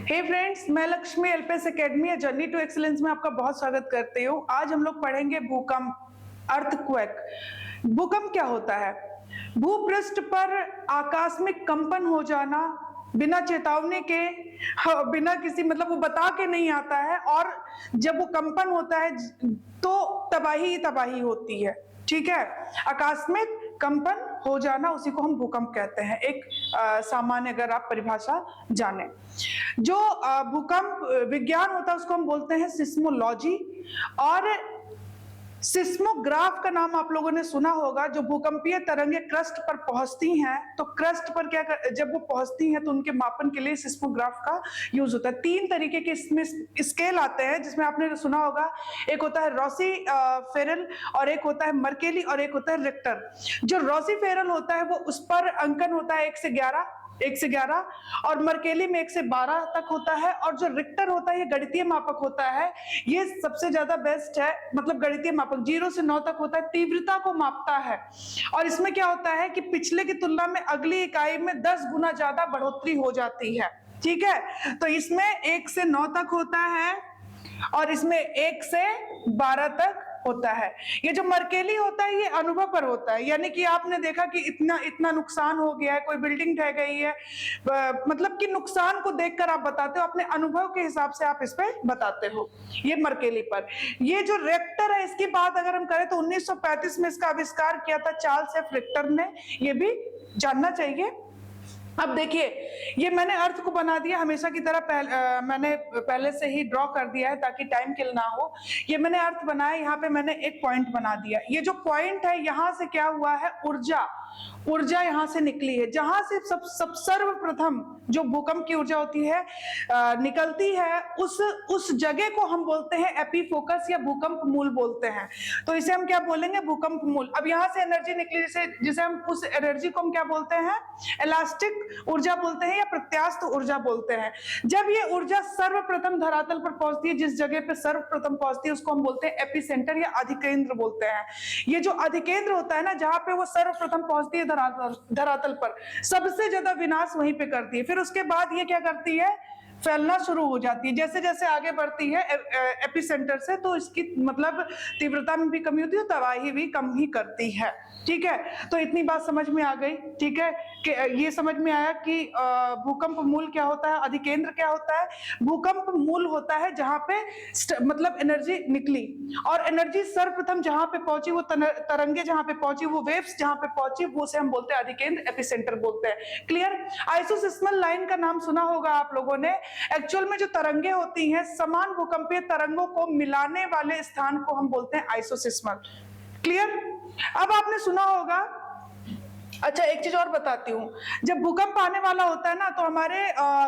हे friends, मैं Lakshmi LPS academy journey to excellence में आपका बहुत स्वागत करती हूँ। आज हम लोग पढ़ेंगे भूकंप, अर्थक्वेक। भूकंप क्या होता है? भूपृष्ठ पर आकस्मिक कंपन हो जाना, बिना चेतावनी के, बिना किसी वो बता के नहीं आता है, और जब वो कंपन होता है तो तबाही ही तबाही होती है। ठीक है, आकस्मिक कंपन हो जाना, उसी को हम भूकंप कहते हैं। एक सामान्य अगर आप परिभाषा जाने, जो भूकंप विज्ञान होता है उसको हम बोलते हैं सिस्मोलॉजी। और सिस्मोग्राफ का नाम आप लोगों ने सुना होगा। जो भूकंपीय तरंगे क्रस्ट पर पहुंचती हैं, तो क्रस्ट पर जब वो पहुंचती हैं तो उनके मापन के लिए सिस्मोग्राफ का यूज होता है। 3 तरीके के इसमें स्केल आते हैं, जिसमें आपने सुना होगा। एक होता है रॉसी फेरल, और एक होता है मर्केली, और एक होता है रिक्टर। जो रॉसी फेरल होता है वो उस पर अंकन होता है 1 से 11, और मर्केली में 1 से 12 तक होता है। और जो रिक्टर होता है ये गणितीय मापक होता है। ये सबसे ज्यादा बेस्ट है, गणितीय मापक 0 से 9 तक होता है, तीव्रता को मापता है। और इसमें क्या होता है कि पिछले की तुलना में अगली इकाई में 10 गुना ज्यादा बढ़ोतरी हो जाती है। ठीक है, तो इसमें 1 से 9 तक होता है, और इसमें 1 से 12 तक होता है। ये जो मर्केली होता है ये अनुभव पर होता है, यानी कि आपने देखा कि इतना नुकसान हो गया है, कोई बिल्डिंग ढह गई है, कि नुकसान को देखकर आप बताते हो, अपने अनुभव के हिसाब से आप इस पे बताते हो। ये मर्केली पर। ये जो रिक्टर है, इसकी बात अगर हम करें तो 1935 में इसका आविष्कार किया था चार्ल्स एफ रिक्टर ने। ये भी जानना चाहिए। अब देखिए, ये मैंने अर्थ को बना दिया हमेशा की तरह। मैंने पहले से ही ड्रॉ कर दिया है ताकि टाइम किल ना हो। ये मैंने अर्थ बनाया, यहाँ पे मैंने एक पॉइंट बना दिया। ये जो पॉइंट है, यहाँ से क्या हुआ है, ऊर्जा यहाँ से निकली है। जहां से सब सर्वप्रथम जो भूकंप की ऊर्जा होती है निकलती है, उस जगह को हम बोलते हैं एपीफोकस या भूकंप मूल बोलते हैं। तो इसे हम क्या बोलेंगे, भूकंप मूल। अब यहाँ से एनर्जी निकली, जिसे हम उस एनर्जी को हम क्या बोलते हैं, इलास्टिक ऊर्जा बोलते हैं या प्रत्यास्थ ऊर्जा बोलते हैं। जब ये ऊर्जा सर्वप्रथम धरातल पर पहुंचती है, जिस जगह पे सर्वप्रथम पहुंचती है उसको हम बोलते हैं एपिसेंटर या अधिकेंद्र बोलते हैं। ये जो अधिकेंद्र होता है ना, जहां पे वो सर्वप्रथम पहुंचती है धरातल पर, सबसे ज्यादा विनाश वहीं पे करती है। फिर उसके बाद ये क्या करती है, फैलना शुरू हो जाती है। जैसे जैसे आगे बढ़ती है एपिसेंटर से, तो इसकी तीव्रता में भी कमी होती है, तबाही भी कम ही करती है। ठीक है, तो इतनी बात समझ में आ गई। ठीक है, कि ये समझ में आया कि भूकंप मूल क्या होता है, अधिकेंद्र क्या होता है। भूकंप मूल होता है जहां पे एनर्जी निकली, और एनर्जी सर्वप्रथम जहां पे पहुंची, वो तरंगे जहां पे पहुंची, वो वेव्स जहां पे पहुंची, वो से हम बोलते हैं अधिकेंद्र, एपिसेंटर बोलते हैं। क्लियर? आइसोसिस्मल लाइन का नाम सुना होगा आप लोगों ने। एक्चुअल में जो तरंगे होती हैं, समान भूकंपीय तरंगों को मिलाने वाले स्थान को हम बोलते हैं आइसोसिस्मल। क्लियर? अब आपने सुना होगा, अच्छा एक चीज और बताती हूँ। जब भूकंप आने वाला होता है ना, तो हमारे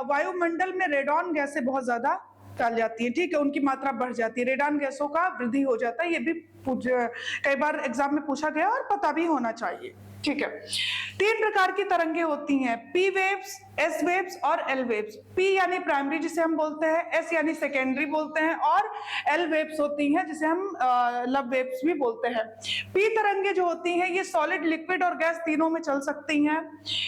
वायुमंडल में रेडॉन गैसें बहुत ज्यादा फैल जाती है। ठीक है, उनकी मात्रा बढ़ जाती है, रेडॉन गैसों का वृद्धि हो जाता है। ये भी कई बार एग्जाम में पूछा गया और पता भी होना चाहिए। ठीक है, 3 प्रकार की तरंगे होती हैं, पी वेव्स, एस वेव्स और एल वेव्स। पी यानी प्राइमरी जिसे हम बोलते हैं, एस यानी सेकेंडरी बोलते हैं, और एल वेव्स होती हैं जिसे हम लव वेव्स भी बोलते हैं। पी तरंगे जो होती हैं, ये सॉलिड, लिक्विड और गैस तीनों में चल सकती हैं।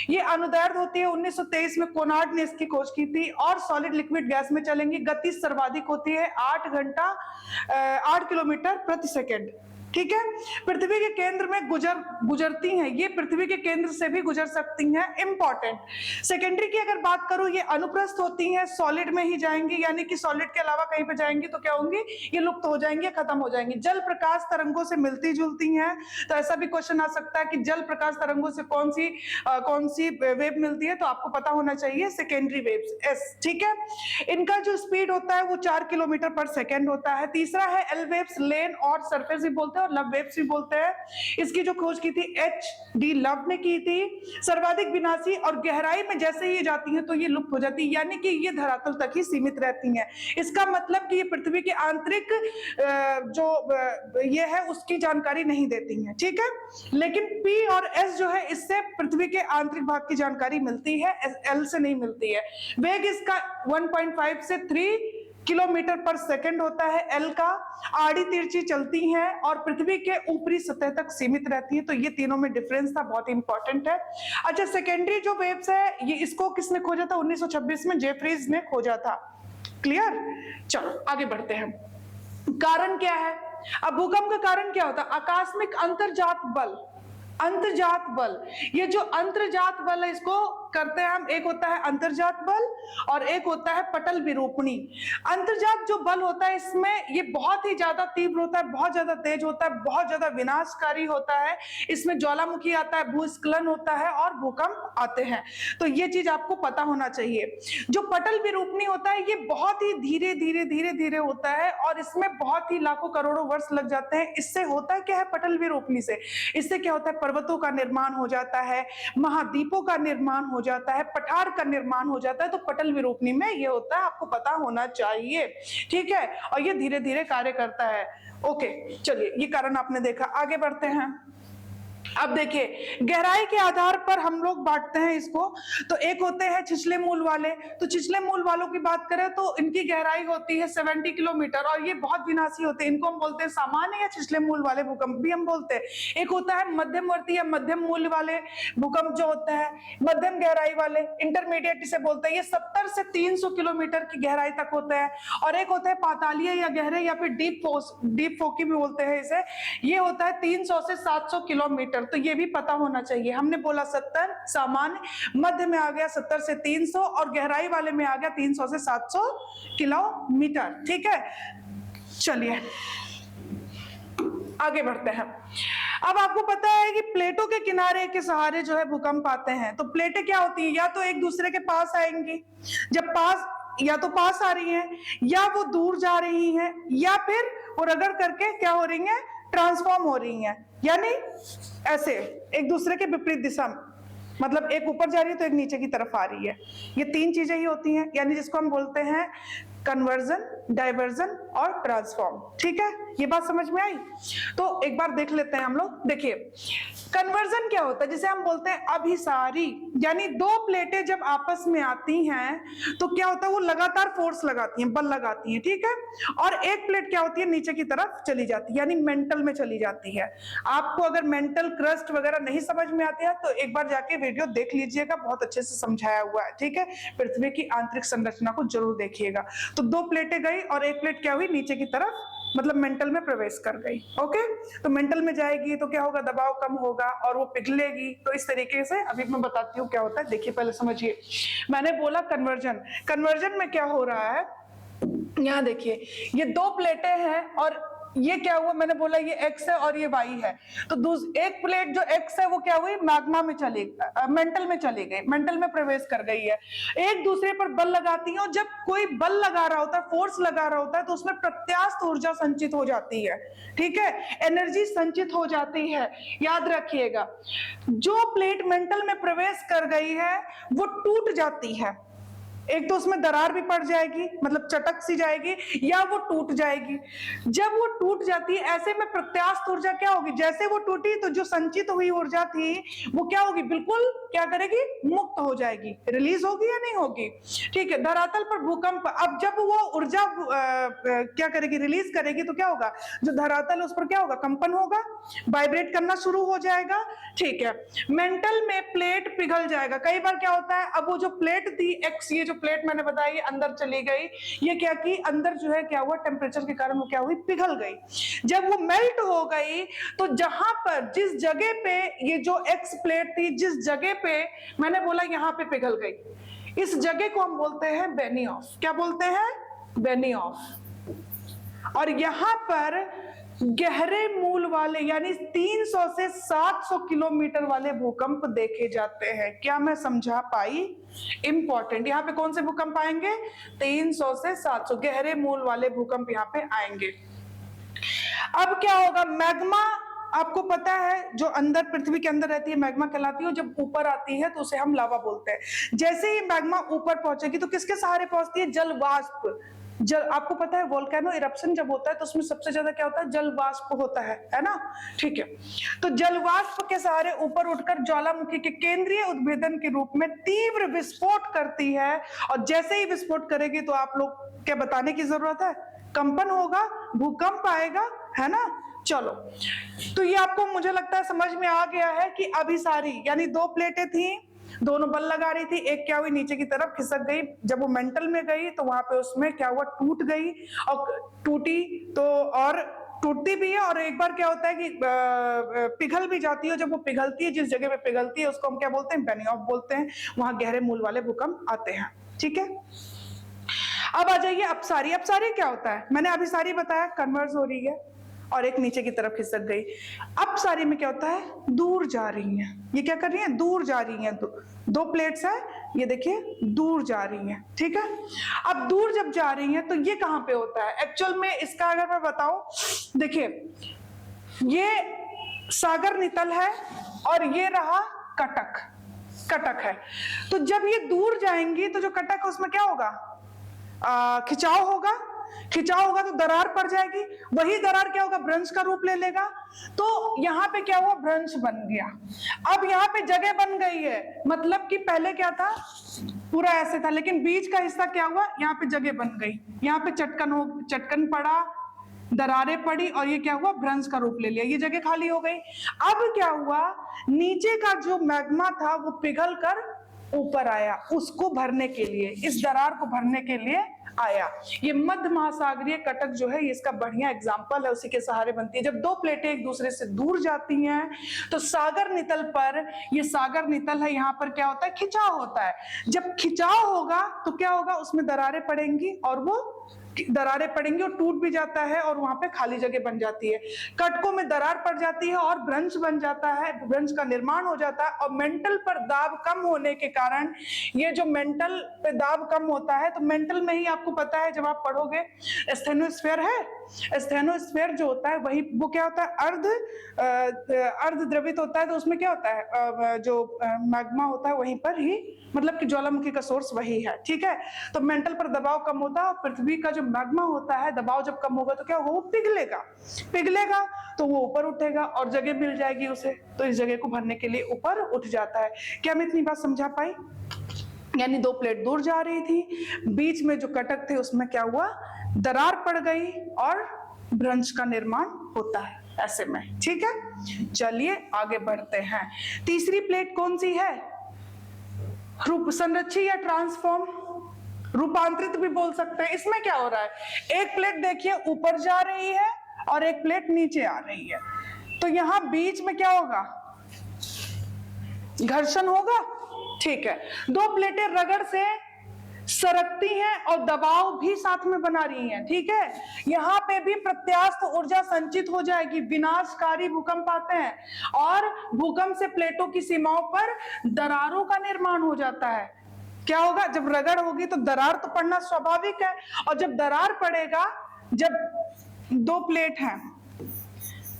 ये अनुदैर्ध्य होती है, 1923 में कोनार्ड ने इसकी खोज की थी, और सॉलिड, लिक्विड, गैस में चलेंगी। गति सर्वाधिक होती है 8 किलोमीटर प्रति सेकेंड। ठीक है, पृथ्वी के केंद्र में गुजरती हैं। ये पृथ्वी के केंद्र से भी गुजर सकती हैं। इंपॉर्टेंट। सेकेंडरी की अगर बात करूं, ये अनुप्रस्थ होती हैं, सॉलिड में ही जाएंगी, यानी कि सॉलिड के अलावा कहीं पे जाएंगी तो क्या होंगी, ये लुप्त हो जाएंगी, खत्म हो जाएंगी। जल प्रकाश तरंगों से मिलती जुलती हैं। तो ऐसा भी क्वेश्चन आ सकता है कि जल प्रकाश तरंगों से कौन सी वेव मिलती है, तो आपको पता होना चाहिए सेकेंडरी वेव्स, एस। ठीक है, इनका जो स्पीड होता है वो 4 किलोमीटर पर सेकेंड होता है। तीसरा है एल वेव्स, लेन और सरफेस भी बोलते हैं, और लव वेव्स भी बोलते हैं। इसकी जो खोज की थी एच.डी. लव ने की थी। सर्वाधिक विनाशी, और गहराई में जैसे ही जाती हैं तो ये लुप्त हो जाती है, यानी कि ये धरातल तक ही सीमित रहती हैं। इसका मतलब कि ये पृथ्वी के आंतरिक जो ये है उसकी जानकारी नहीं देती हैं। ठीक है, लेकिन पी और एस जो है, इससे पृथ्वी के आंतरिक भाग की जानकारी मिलती है, एल से नहीं मिलती है। वेग इसका 1.5 से 3 किलोमीटर पर सेकंड होता है एल का, आड़ी तिरछी चलती हैं और पृथ्वी के ऊपरी सतह तक सीमित रहती है। तो ये तीनों में डिफरेंस था, बहुत इंपॉर्टेंट है। अच्छा, सेकेंडरी जो वेव्स है ये इसको किसने खोजा था? 1926 में जेफरीज ने खोजा था। क्लियर? चलो आगे बढ़ते हैं। कारण क्या है? अब भूकंप का कारण क्या होता है? आकस्मिक अंतर्जात बल। अंतर्जात बल, ये जो अंतर्जात बल है इसको करते हैं हम, एक होता है अंतर्जात बल और एक होता है पटल विरूपणी। अंतर्जात जो बल होता है इसमें ये बहुत ही ज्यादा तीव्र होता है, बहुत ज्यादा तेज होता है, बहुत ज्यादा विनाशकारी होता है। इसमें ज्वालामुखी आता है, भूस्खलन होता है और भूकंप आते हैं। तो ये चीज आपको पता होना चाहिए। जो पटल विरूपणी होता है ये बहुत ही धीरे धीरे धीरे धीरे होता है और इसमें बहुत ही लाखों करोड़ों वर्ष लग जाते हैं। इससे होता क्या है पटल विरूपणी से? इससे क्या होता है? पर्वतों का निर्माण हो जाता है, महाद्वीपों का निर्माण हो जाता है, पठार का निर्माण हो जाता है। तो पटल विरूपणी में ये होता है, आपको पता होना चाहिए। ठीक है, और ये धीरे धीरे कार्य करता है। ओके, चलिए ये कारण आपने देखा। आगे बढ़ते हैं। अब देखिए, गहराई के आधार पर हम लोग बांटते हैं इसको। तो एक होते हैं छिछले मूल वाले। तो छिछले मूल वालों की बात करें तो इनकी गहराई होती है 70 किलोमीटर और ये बहुत विनाशी होते हैं। इनको हम बोलते हैं सामान्य या छिछले मूल वाले भूकंप भी हम बोलते हैं। एक होता है मध्यमवर्ती या मध्यम मूल वाले भूकंप जो होता है, मध्यम गहराई वाले, इंटरमीडिएट इसे बोलते हैं। ये 70 से 300 किलोमीटर की गहराई तक होते हैं। और एक होता है पातालीय या गहरे या फिर डीप फोकी भी बोलते हैं इसे। ये होता है 300 से 700 किलोमीटर। तो ये भी पता होना चाहिए। हमने बोला 70 सामान्य, मध्य में आ गया 70 से 300 और गहराई वाले में आ गया 300 से 700 किलोमीटर। ठीक है, चलिए आगे बढ़ते हैं। अब आपको पता है कि प्लेटों के किनारे के सहारे जो है भूकंप आते हैं। तो प्लेटें क्या होती है? या तो एक दूसरे के पास आएंगी, जब पास या तो पास आ रही हैं, या वो दूर जा रही हैं, या फिर वो रगड़ करके क्या हो रही हैं? ट्रांसफॉर्म हो रही हैं। यानी ऐसे एक दूसरे के विपरीत दिशा में, मतलब एक ऊपर जा रही है तो एक नीचे की तरफ आ रही है। ये तीन चीजें ही होती हैं, यानी जिसको हम बोलते हैं कन्वर्जन, डाइवर्जन और ट्रांसफॉर्म। ठीक है, ये बात समझ में आई? तो एक बार देख लेते हैं हम लोग। देखिए, कन्वर्जन क्या होता है? जिसे हम बोलते हैं अभिसारी, यानी दो प्लेटें जब आपस में आती हैं तो क्या होता है? वो लगातार फोर्स लगाती हैं, बल लगाती हैं। ठीक है, और एक प्लेट क्या होती है? नीचे की तरफ चली जाती है, यानी मेंटल में चली जाती है। आपको अगर मेंटल क्रस्ट वगैरह नहीं समझ में आती है तो एक बार जाके वीडियो देख लीजिएगा, बहुत अच्छे से समझाया हुआ है। ठीक है, पृथ्वी की आंतरिक संरचना को जरूर देखिएगा। तो दो प्लेटें गई और एक प्लेट क्या हुई? नीचे की तरफ, मतलब मेंटल में प्रवेश कर गई। ओके, तो मेंटल में जाएगी तो क्या होगा? दबाव कम होगा और वो पिघलेगी। तो इस तरीके से अभी मैं बताती हूँ क्या होता है। देखिए पहले समझिए, मैंने बोला कन्वर्जन। कन्वर्जन में क्या हो रहा है? यहाँ देखिए, ये दो प्लेटें हैं और ये क्या हुआ? मैंने बोला ये एक्स है और ये वाई है। तो एक प्लेट जो एक्स है वो क्या हुई? मैग्मा में चली, मेंटल में चली गई, मेंटल में प्रवेश कर गई है। एक दूसरे पर बल लगाती है और जब कोई बल लगा रहा होता है, फोर्स लगा रहा होता है, तो उसमें प्रत्यास्थ ऊर्जा संचित हो जाती है। ठीक है, एनर्जी संचित हो जाती है। याद रखिएगा, जो प्लेट मेंटल में प्रवेश कर गई है वो टूट जाती है। एक तो उसमें दरार भी पड़ जाएगी, मतलब चटक सी जाएगी, या वो टूट जाएगी। जब वो टूट जाती है, ऐसे में प्रत्यास्थ ऊर्जा क्या होगी? जैसे वो टूटी तो जो संचित हुई ऊर्जा थी वो क्या होगी? बिल्कुल क्या करेगी? मुक्त हो जाएगी, रिलीज होगी या नहीं होगी? ठीक है, धरातल पर भूकंप, अब जब वो ऊर्जा क्या करेगी? रिलीज करेगी, तो क्या होगा? जो धरातल उस पर क्या होगा? कंपन होगा, वाइब्रेट करना शुरू हो जाएगा। ठीक है, मेंटल में प्लेट पिघल जाएगा। कई बार क्या होता है, अब वो जो प्लेट थी एक्स, ये जो प्लेट मैंने बताई अंदर चली गई, ये क्या की अंदर जो है क्या हुआ? टेम्परेचर के कारण वो क्या हुई? पिघल गई। जब वो मेल्ट हो गई तो जहां पर, जिस जगह पे ये जो एक्स प्लेट थी, जिस जगह पे मैंने बोला यहां पे पिघल गई, इस जगह को हम बोलते हैं बेनिऑफ। क्या बोलते हैं? बेनिऑफ। और यहां पर गहरे मूल वाले यानी 300 से 700 किलोमीटर वाले भूकंप देखे जाते हैं। क्या मैं समझा पाई? इंपॉर्टेंट, यहाँ पे कौन से भूकंप आएंगे? 300 से 700 गहरे मूल वाले भूकंप यहाँ पे आएंगे। अब क्या होगा? मैग्मा, आपको पता है जो अंदर पृथ्वी के अंदर रहती है मैग्मा कहलाती है, और जब ऊपर आती है तो उसे हम लावा बोलते हैं। जैसे ही मैग्मा ऊपर पहुंचेगी तो किसके सहारे पहुंचती है? जल वाष्प। जल, आपको पता है वोल्केनो इरप्शन जब होता है तो उसमें सबसे ज्यादा क्या होता है, जल वाष्प होता है ना, ठीक है। तो जल वाष्प के सहारे ऊपर उठकर ज्वालामुखी के केंद्रीय उद्भेदन के रूप में तीव्र विस्फोट करती है, और जैसे ही विस्फोट करेगी तो आप लोग क्या बताने की जरूरत है, कंपन होगा, भूकंप आएगा, है ना। चलो, तो ये आपको मुझे लगता है समझ में आ गया है कि अभिसारी यानी दो प्लेटें थी, दोनों बल लगा रही थी, एक क्या हुई नीचे की तरफ खिसक गई, जब वो मेंटल में गई तो वहां पे उसमें क्या हुआ, टूट गई, और टूटी तो और टूटती भी है, और एक बार क्या होता है कि पिघल भी जाती है। जब वो पिघलती है, जिस जगह पे पिघलती है उसको हम क्या बोलते हैं, बेनिऑफ बोलते हैं, वहां गहरे मूल वाले भूकंप आते हैं, ठीक है। अब आ जाइए अपसारी। अपसारी क्या होता है, मैंने अभिसारी बताया कन्वर्ज हो रही है और एक नीचे की तरफ खिसक गई। अपसारी में क्या होता है, दूर जा रही है, ये क्या कर रही है, दूर जा रही है, दो प्लेट्स है, ये देखिए दूर जा रही है, ठीक है। अब दूर जब जा रही है तो ये कहां पे होता है एक्चुअल में, इसका अगर मैं बताऊं, देखिए ये सागर नितल है और ये रहा कटक, कटक है। तो जब ये दूर जाएंगी तो जो कटक है उसमें क्या होगा, खिंचाव होगा, खिंचाव होगा तो दरार पड़ जाएगी, वही दरार क्या होगा, भ्रंश का रूप ले लेगा। तो यहाँ पे क्या हुआ, भ्रंश बन गया। अब यहाँ पे जगह बन गई है, मतलब कि पहले क्या था, पूरा ऐसे था, लेकिन बीच का हिस्सा क्या हुआ, यहाँ पे जगह बन गई, यहाँ पे चटकन पड़ा, दरारें पड़ी, और ये क्या हुआ, भ्रंश का रूप ले लिया, ये जगह खाली हो गई। अब क्या हुआ, नीचे का जो मैग्मा था वो पिघल कर ऊपर आया, उसको भरने के लिए, इस दरार को भरने के लिए आया। ये मध्य महासागरीय कटक जो है, ये इसका बढ़िया एग्जांपल है, उसी के सहारे बनती है। जब दो प्लेटें एक दूसरे से दूर जाती हैं तो सागर नितल पर, ये सागर नितल है, यहाँ पर क्या होता है, खिंचाव होता है। जब खिंचाव होगा तो क्या होगा, उसमें दरारें पड़ेंगी, और वो दरारें पड़ेंगी और टूट भी जाता है, और वहां पे खाली जगह बन जाती है। कटकों में दरार पड़ जाती है और भ्रंश बन जाता है, भ्रंश का निर्माण हो जाता है। और मेंटल पर दाब कम होने के कारण, ये जो मेंटल पे दाब कम होता है, तो मेंटल में ही आपको पता है, जब आप पढ़ोगे स्टेनोस्फेयर है, स्टेनोस्फेयर जो होता है वही, वो क्या होता है, अर्ध द्रवित होता है, तो उसमें क्या होता है, जो मैग्मा होता है वहीं पर ही, मतलब कि ज्वालामुखी का सोर्स वही है, ठीक है। तो मेंटल पर दबाव कम होता है, और पृथ्वी का जो मैग्मा होता है, दबाव जब कम होगा तो क्या होगा, वो पिघलेगा, पिघलेगा तो वो ऊपर उठेगा और जगह मिल जाएगी उसे, तो इस जगह को भरने के लिए ऊपर उठ जाता है। क्या मैं इतनी बात समझा पाई, यानी दो प्लेट दूर जा रही थी, बीच में जो कटक थे उसमें क्या हुआ, दरार पड़ गई और भ्रंश का निर्माण होता है ऐसे में, ठीक है। चलिए आगे बढ़ते हैं। तीसरी प्लेट कौन सी है, रूप संरक्षी या ट्रांसफॉर्म, रूपांतरित भी बोल सकते हैं। इसमें क्या हो रहा है, एक प्लेट देखिए ऊपर जा रही है और एक प्लेट नीचे आ रही है, तो यहां बीच में क्या होगा, घर्षण होगा, ठीक है। दो प्लेटें रगड़ से सरकती हैं और दबाव भी साथ में बना रही हैं, ठीक है। यहां पे भी प्रत्यास्थ ऊर्जा संचित हो जाएगी, विनाशकारी भूकंप आते हैं, और भूकंप से प्लेटों की सीमाओं पर दरारों का निर्माण हो जाता है। क्या होगा, जब रगड़ होगी तो दरार तो पड़ना स्वाभाविक है, और जब दरार पड़ेगा, जब दो प्लेट हैं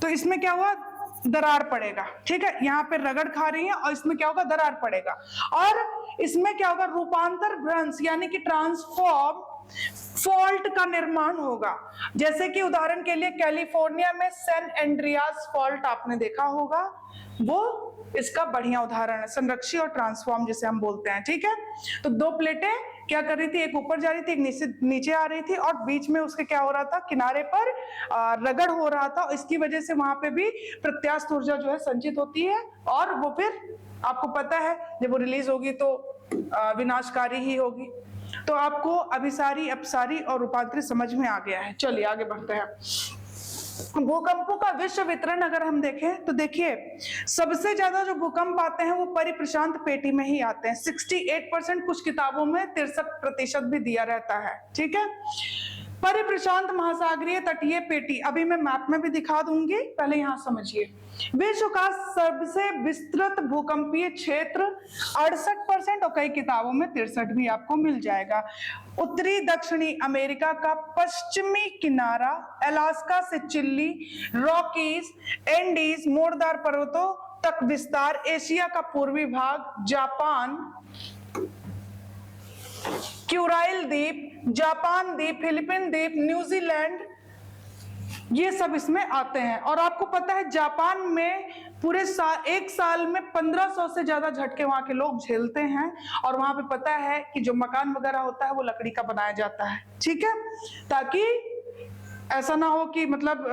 तो इसमें क्या हुआ, दरार पड़ेगा, ठीक है। यहाँ पे रगड़ खा रही है और इसमें क्या होगा, दरार पड़ेगा, और इसमें क्या होगा, रूपांतर भ्रंश यानी कि ट्रांसफॉर्म फॉल्ट का निर्माण होगा। जैसे कि उदाहरण के लिए कैलिफोर्निया में सैन एंड्रियास फॉल्ट आपने देखा होगा, वो इसका बढ़िया उदाहरण है, संरक्षी और ट्रांसफॉर्म जिसे हम बोलते हैं, ठीक है। तो दो प्लेटें क्या कर रही थी, एक ऊपर जा रही थी, एक नीचे आ रही थी, और बीच में उसके क्या हो रहा था, किनारे पर रगड़ हो रहा था, इसकी वजह से वहां पे भी प्रत्यास्थ ऊर्जा जो है संचित होती है, और वो फिर आपको पता है जब वो रिलीज होगी तो विनाशकारी ही होगी। तो आपको अभिसारी, अपसारी और रूपांतरित समझ में आ गया है। चलिए आगे बढ़ते हैं। भूकंपों का विश्व वितरण अगर हम देखें तो देखिए, सबसे ज्यादा जो भूकंप आते हैं वो परिप्रशांत पेटी में ही आते हैं, 68%, कुछ किताबों में 63% भी दिया रहता है, ठीक है। परिप्रशांत महासागरीय तटीय पेटी, अभी मैं मैप में भी दिखा दूंगी, पहले यहां समझिए। विश्व का सबसे विस्तृत भूकंपीय क्षेत्र 68%, और कई किताबों में 63 भी आपको मिल जाएगा। उत्तरी दक्षिणी अमेरिका का पश्चिमी किनारा, अलास्का से चिली, रॉकीज, एंडीज, मोड़दार पर्वतों तक विस्तार, एशिया का पूर्वी भाग, जापान, क्यूराइल द्वीप, जापान द्वीप, फिलीपीन द्वीप, न्यूजीलैंड, ये सब इसमें आते हैं। और आपको पता है जापान में पूरे एक साल में 1500 से ज्यादा झटके वहां के लोग झेलते हैं। और वहां पे पता है कि जो मकान वगैरह होता है वो लकड़ी का बनाया जाता है, ठीक है, ताकि ऐसा ना हो कि मतलब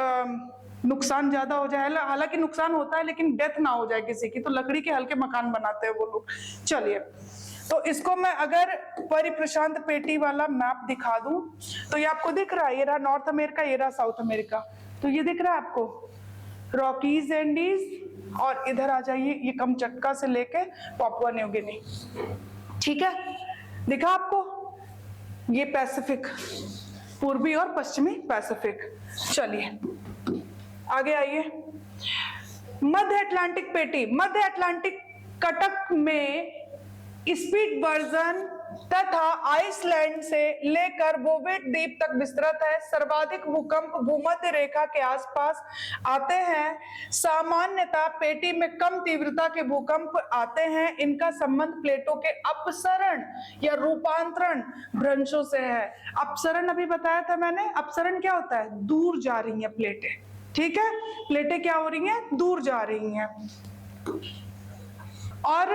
नुकसान ज्यादा हो जाए। हालांकि नुकसान होता है लेकिन डेथ ना हो जाए किसी की, तो लकड़ी के हल्के मकान बनाते हैं वो लोग। चलिए, तो इसको मैं अगर परिप्रशांत पेटी वाला मैप दिखा दूं तो ये आपको दिख रहा है, ये रहा नॉर्थ अमेरिका, ये रहा साउथ अमेरिका, तो ये दिख रहा है आपको रॉकीज एंडीज, और इधर आ जाइए ये कमचटका से लेके पापुआ न्यू गिनी, ठीक है, दिखा आपको, ये पैसिफिक, पूर्वी और पश्चिमी पैसिफिक। चलिए आगे आइए, मध्य अटलांटिक पेटी, मध्य अटलांटिक कटक में स्पिट्सबर्जन तथा आइसलैंड से लेकर बोवेट द्वीप तक विस्तृत है। सर्वाधिक भूकंप भूमध्य रेखा के आसपास आते हैं। सामान्यतः पेटी में कम तीव्रता के भूकंप आते हैं। इनका संबंध प्लेटों के अपसरण या रूपांतरण भ्रंशों से है। अपसरण अभी बताया था मैंने, अपसरण क्या होता है, दूर जा रही हैं प्लेटें, ठीक है, प्लेटें क्या हो रही हैं, दूर जा रही हैं। और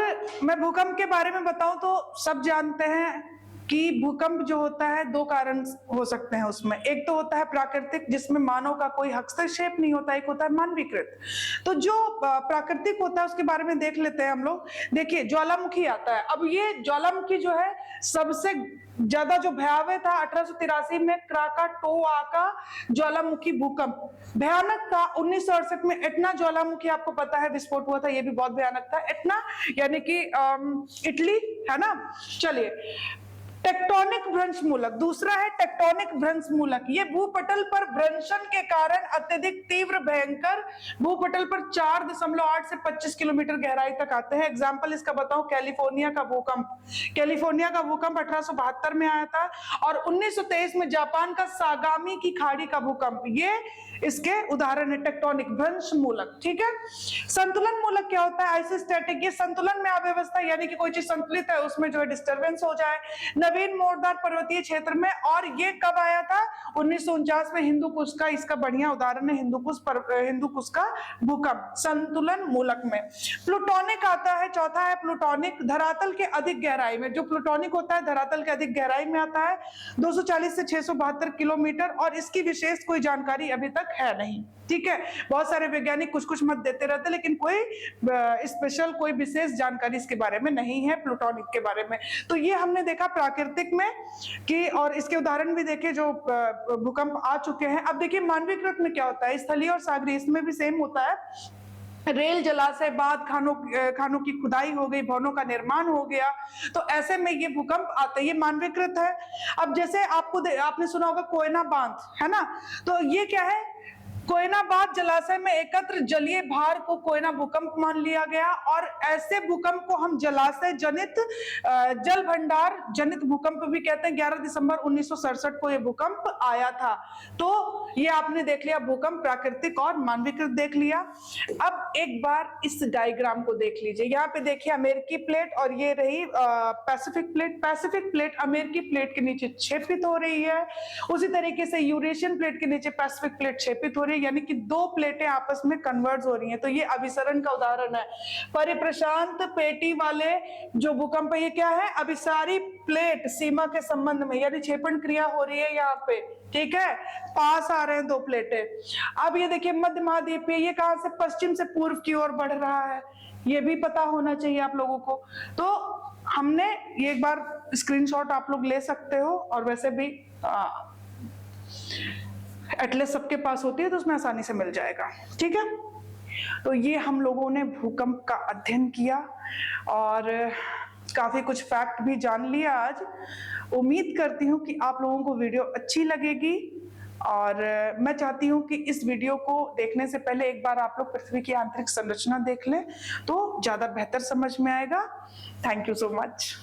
मैं भूकंप के बारे में बताऊं तो सब जानते हैं कि भूकंप जो होता है दो कारण हो सकते हैं उसमें, एक तो होता है प्राकृतिक जिसमें मानव का कोई हस्तक्षेप नहीं होता, एक होता है मानवीकृत। तो जो प्राकृतिक होता है उसके बारे में देख लेते हैं हम लोग। देखिए ज्वालामुखी आता है, अब ये ज्वालामुखी जो है सबसे ज्यादा जो भयावह था 1883 में क्राकाटोआ का ज्वालामुखी भूकंप भयानक था। 1968 में एटना ज्वालामुखी आपको पता है विस्फोट हुआ था, ये भी बहुत भयानक था। एटना यानी कि इटली है ना। चलिए, टेक्टोनिक भ्रंश मूलक, दूसरा है टेक्टोनिक भ्रंश मूलक। ये भूपटल पर भ्रंशन के कारण अत्यधिक तीव्र भयंकर भूपटल पर 4.8 से 25 किलोमीटर गहराई तक आते हैं। एग्जाम्पल इसका बताऊं, कैलिफोर्निया का भूकंप, कैलिफोर्निया का भूकंप 1872 में आया था, और 1923 में जापान का सागामी की खाड़ी का भूकंप, ये इसके उदाहरण है टेक्टोनिक भ्रंश मूलक, ठीक है। संतुलन मूलक क्या होता है, आइसोस्टैटिक, ये संतुलन में अव्यवस्था, यानी कि कोई चीज संतुलित है उसमें जो है डिस्टर्बेंस हो जाए। नवीन मोरदार पर्वतीय क्षेत्र में, और ये कब आया था, 1949 में हिंदू कुश का, इसका बढ़िया उदाहरण है हिंदू कुश का भूकंप, संतुलन मूलक में। प्लूटोनिक आता है, चौथा है प्लूटोनिक, धरातल के अधिक गहराई में, जो प्लूटोनिक होता है धरातल के अधिक गहराई में आता है, 240 से 672 किलोमीटर, और इसकी विशेष कोई जानकारी अभी तक है नहीं, ठीक है। बहुत सारे वैज्ञानिक कुछ कुछ मत देते रहते, लेकिन कोई स्पेशल कोई विशेष जानकारी इसके बारे में नहीं है प्लूटोनिक के बारे में। तो ये हमने देखा प्राकृतिक में कि, और इसके उदाहरण भी देखे जो भूकंप आ चुके हैं। अब देखिए मानवीकृत में क्या होता है, स्थलीय और सागरीय, इसमें भी सेम होता है। रेल, जलाशय, बांध, खानों की खुदाई हो गई, भवनों का निर्माण हो गया, तो ऐसे में ये भूकंप आते हैं, ये मानवीकृत है। अब जैसे आपने सुना होगा कोयना बांध, है ना, तो ये क्या है, कोयना बांध जलाशय में एकत्र जलीय भार को कोयना भूकंप मान लिया गया, और ऐसे भूकंप को हम जलाशय जनित जल भंडार जनित भूकंप भी कहते हैं। 11 दिसंबर 1967 को यह भूकंप आया था। तो ये आपने देख लिया भूकंप प्राकृतिक और मानवीकृत देख लिया। अब एक बार इस डायग्राम को देख लीजिए, यहाँ पे देखिए अमेरिकी प्लेट और ये रही पैसिफिक प्लेट। पैसिफिक प्लेट अमेरिकी प्लेट के नीचे क्षेपित हो रही है, उसी तरीके से यूरेशियन प्लेट के नीचे पैसिफिक प्लेट क्षेपित हो रही है, यानी कि दो प्लेटें आपस में कन्वर्ज हो रही हैं। तो ये अभिसरण का उदाहरण है। परिप्रशांत पेटी वाले जो भूकंप है, ये क्या है, अभिसारी प्लेट सीमा के संबंध में, यानी क्षेपण क्रिया हो रही है यहाँ पे, ठीक है, पास आ रहे हैं दो प्लेटें। अब ये देखिए मध्य महाद्वीप, ये कहां से, पश्चिम से पूर्व की ओर बढ़ रहा है, ये भी पता होना चाहिए आप लोगों को। तो हमने ये एक बार स्क्रीनशॉट आप लोग ले सकते हो, और वैसे भी एटलस सबके पास होती है तो उसमें आसानी से मिल जाएगा, ठीक है। तो ये हम लोगों ने भूकंप का अध्ययन किया और काफी कुछ फैक्ट भी जान लिया आज। उम्मीद करती हूँ कि आप लोगों को वीडियो अच्छी लगेगी, और मैं चाहती हूँ कि इस वीडियो को देखने से पहले एक बार आप लोग पृथ्वी की आंतरिक संरचना देख लें तो ज्यादा बेहतर समझ में आएगा। Thank you so much.